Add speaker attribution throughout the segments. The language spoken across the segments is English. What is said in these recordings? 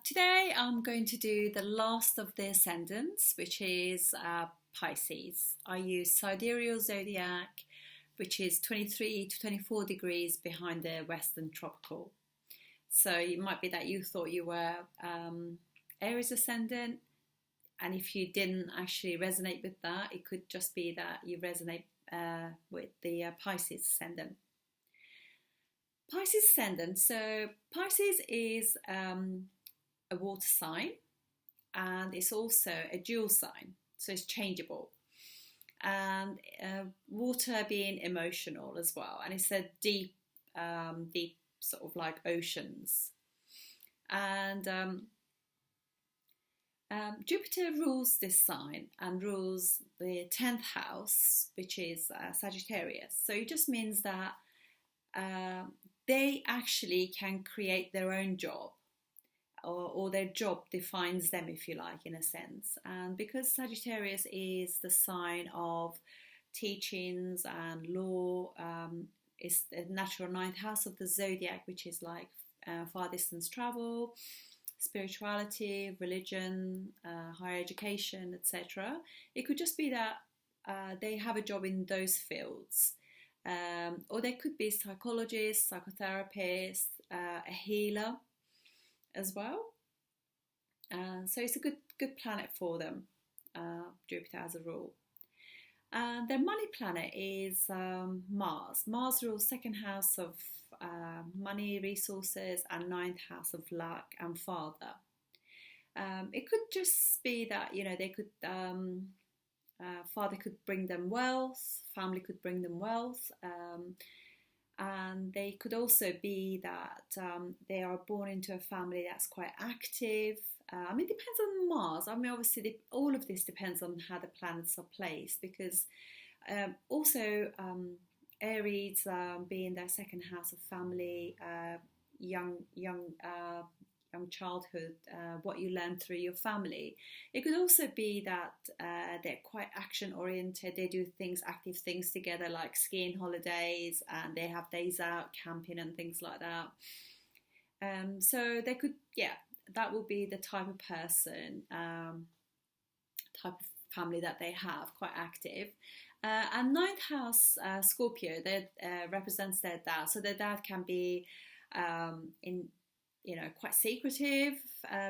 Speaker 1: Today I'm going to do the last of the ascendants, which is Pisces. I use sidereal zodiac, which is 23 to 24 degrees behind the Western tropical. So it might be that you thought you were Aries ascendant, and if you didn't actually resonate with that, it could just be that you resonate with the Pisces ascendant. Pisces ascendant. So Pisces is a water sign, and it's also a dual sign, so it's changeable. And water being emotional as well, and it's a deep sort of like oceans. And Jupiter rules this sign and rules the 10th house, which is Sagittarius. So it just means that uh, they actually can create their own job, or their job defines them, if you like, in a sense. And because Sagittarius is the sign of teachings and law, it's the natural ninth house of the zodiac, which is like far distance travel, spirituality, religion, higher education, etc. It could just be that they have a job in those fields. Or they could be psychologists, psychotherapists, a healer as well. So it's a good planet for them, Jupiter as a rule. And their money planet is Mars. Mars rules second house of money, resources, and ninth house of luck and father. It could just be that they could father could bring them wealth, family could bring them wealth. And they could also be that they are born into a family that's quite active. It depends on Mars. Obviously, all of this depends on how the planets are placed, because also Aries being their second house of family, young childhood, what you learn through your family. It could also be that they're quite action oriented. They do active things together, like skiing holidays, and they have days out camping and things like that. So they could, that will be the type of person, type of family that they have, quite active. And ninth house Scorpio, that represents their dad. So their dad can be in quite secretive,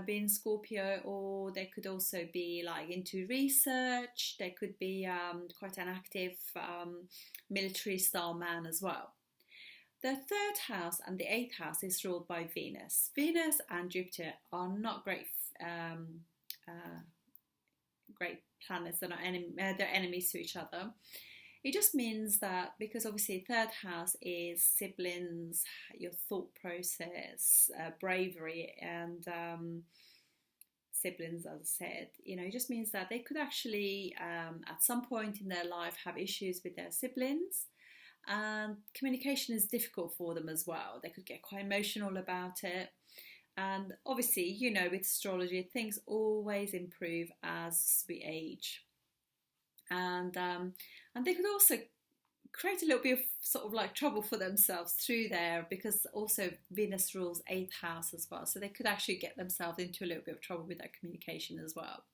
Speaker 1: being Scorpio, or they could also be like into research. They could be quite an active military style man as well. The third house and the eighth house is ruled by Venus. Venus and Jupiter are not great planets. They're enemies to each other. It just means that, because obviously third house is siblings, your thought process, bravery, and siblings, as I said, it just means that they could actually, at some point in their life, have issues with their siblings. And communication is difficult for them as well. They could get quite emotional about it. And obviously, with astrology, things always improve as we age. And they could also create a little bit of sort of like trouble for themselves through there, because also Venus rules eighth house as well. So they could actually get themselves into a little bit of trouble with their communication as well.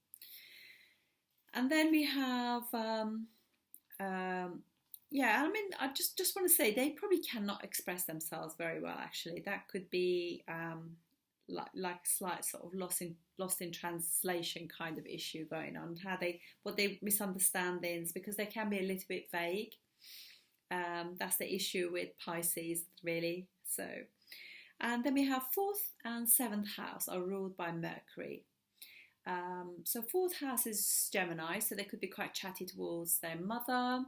Speaker 1: And then we have I just want to say they probably cannot express themselves very well, actually. That could be like slight sort of lost in translation kind of issue going on. What they misunderstandings, because they can be a little bit vague. That's the issue with Pisces, really. So, and then we have fourth and seventh house are ruled by Mercury. So fourth house is Gemini, so they could be quite chatty towards their mother.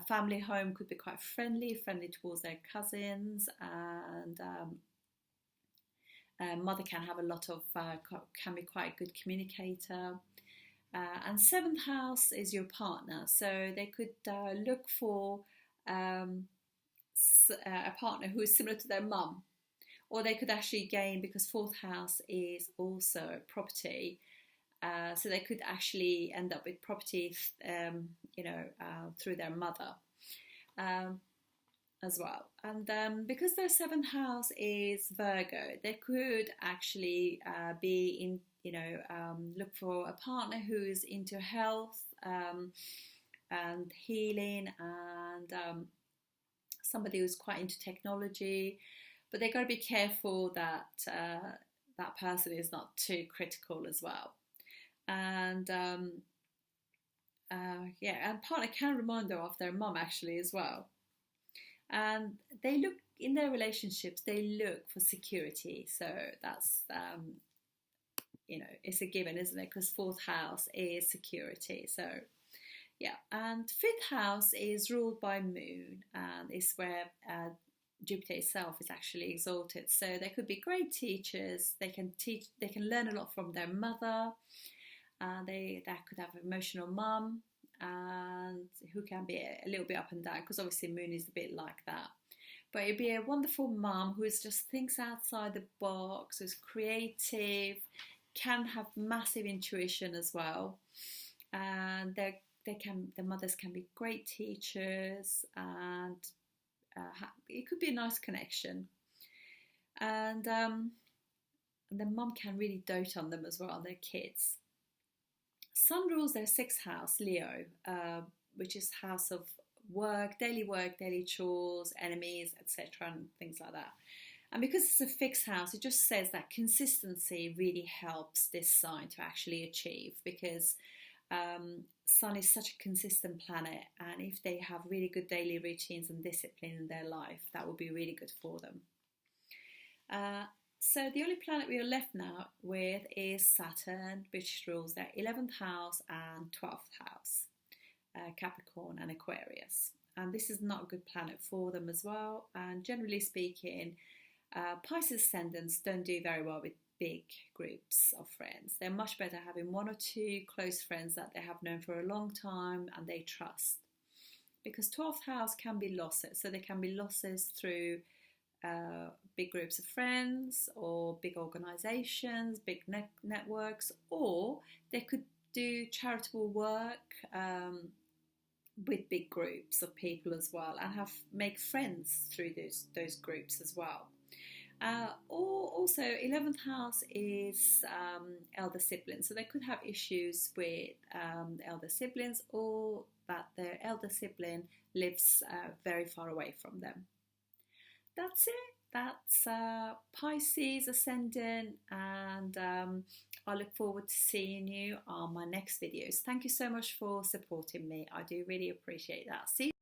Speaker 1: Family home could be quite friendly towards their cousins, and mother can have a lot of can be quite a good communicator. And seventh house is your partner, so they could look for a partner who is similar to their mum, or they could actually gain, because fourth house is also property. So they could actually end up with property, through their mother. as well. And because their seventh house is Virgo, they could actually be in, look for a partner who's into health and healing, and somebody who's quite into technology. But they've got to be careful that that person is not too critical as well. And yeah, and partner can remind them of their mum actually as well. And they look in their relationships, they look for security. So that's it's a given, isn't it? Because fourth house is security. So yeah, and fifth house is ruled by moon, and is where Jupiter itself is actually exalted. So they could be great teachers. They can teach. They can learn a lot from their mother. They could have an emotional mum, and who can be a little bit up and down, because obviously moon is a bit like that. But it'd be a wonderful mum who just thinks outside the box, who's creative, can have massive intuition as well, and the mothers can be great teachers, and it could be a nice connection. And the mum can really dote on them as well, their kids. Sun rules their sixth house, Leo, which is house of work, daily chores, enemies, etc., and things like that. And because it's a fixed house, it just says that consistency really helps this sign to actually achieve, because Sun is such a consistent planet, and if they have really good daily routines and discipline in their life, that will be really good for them. So the only planet we are left now with is Saturn, which rules their 11th house and 12th house, Capricorn and Aquarius. And this is not a good planet for them as well. And generally speaking, Pisces Ascendants don't do very well with big groups of friends. They're much better having one or two close friends that they have known for a long time and they trust. Because 12th house can be losses. So there can be losses through big groups of friends, or big organizations, big networks, or they could do charitable work with big groups of people as well, and make friends through those groups as well. Or also 11th house is elder siblings, so they could have issues with elder siblings, or that their elder sibling lives very far away from them. That's it. That's Pisces Ascendant, and I look forward to seeing you on my next videos. Thank you so much for supporting me. I do really appreciate that. See you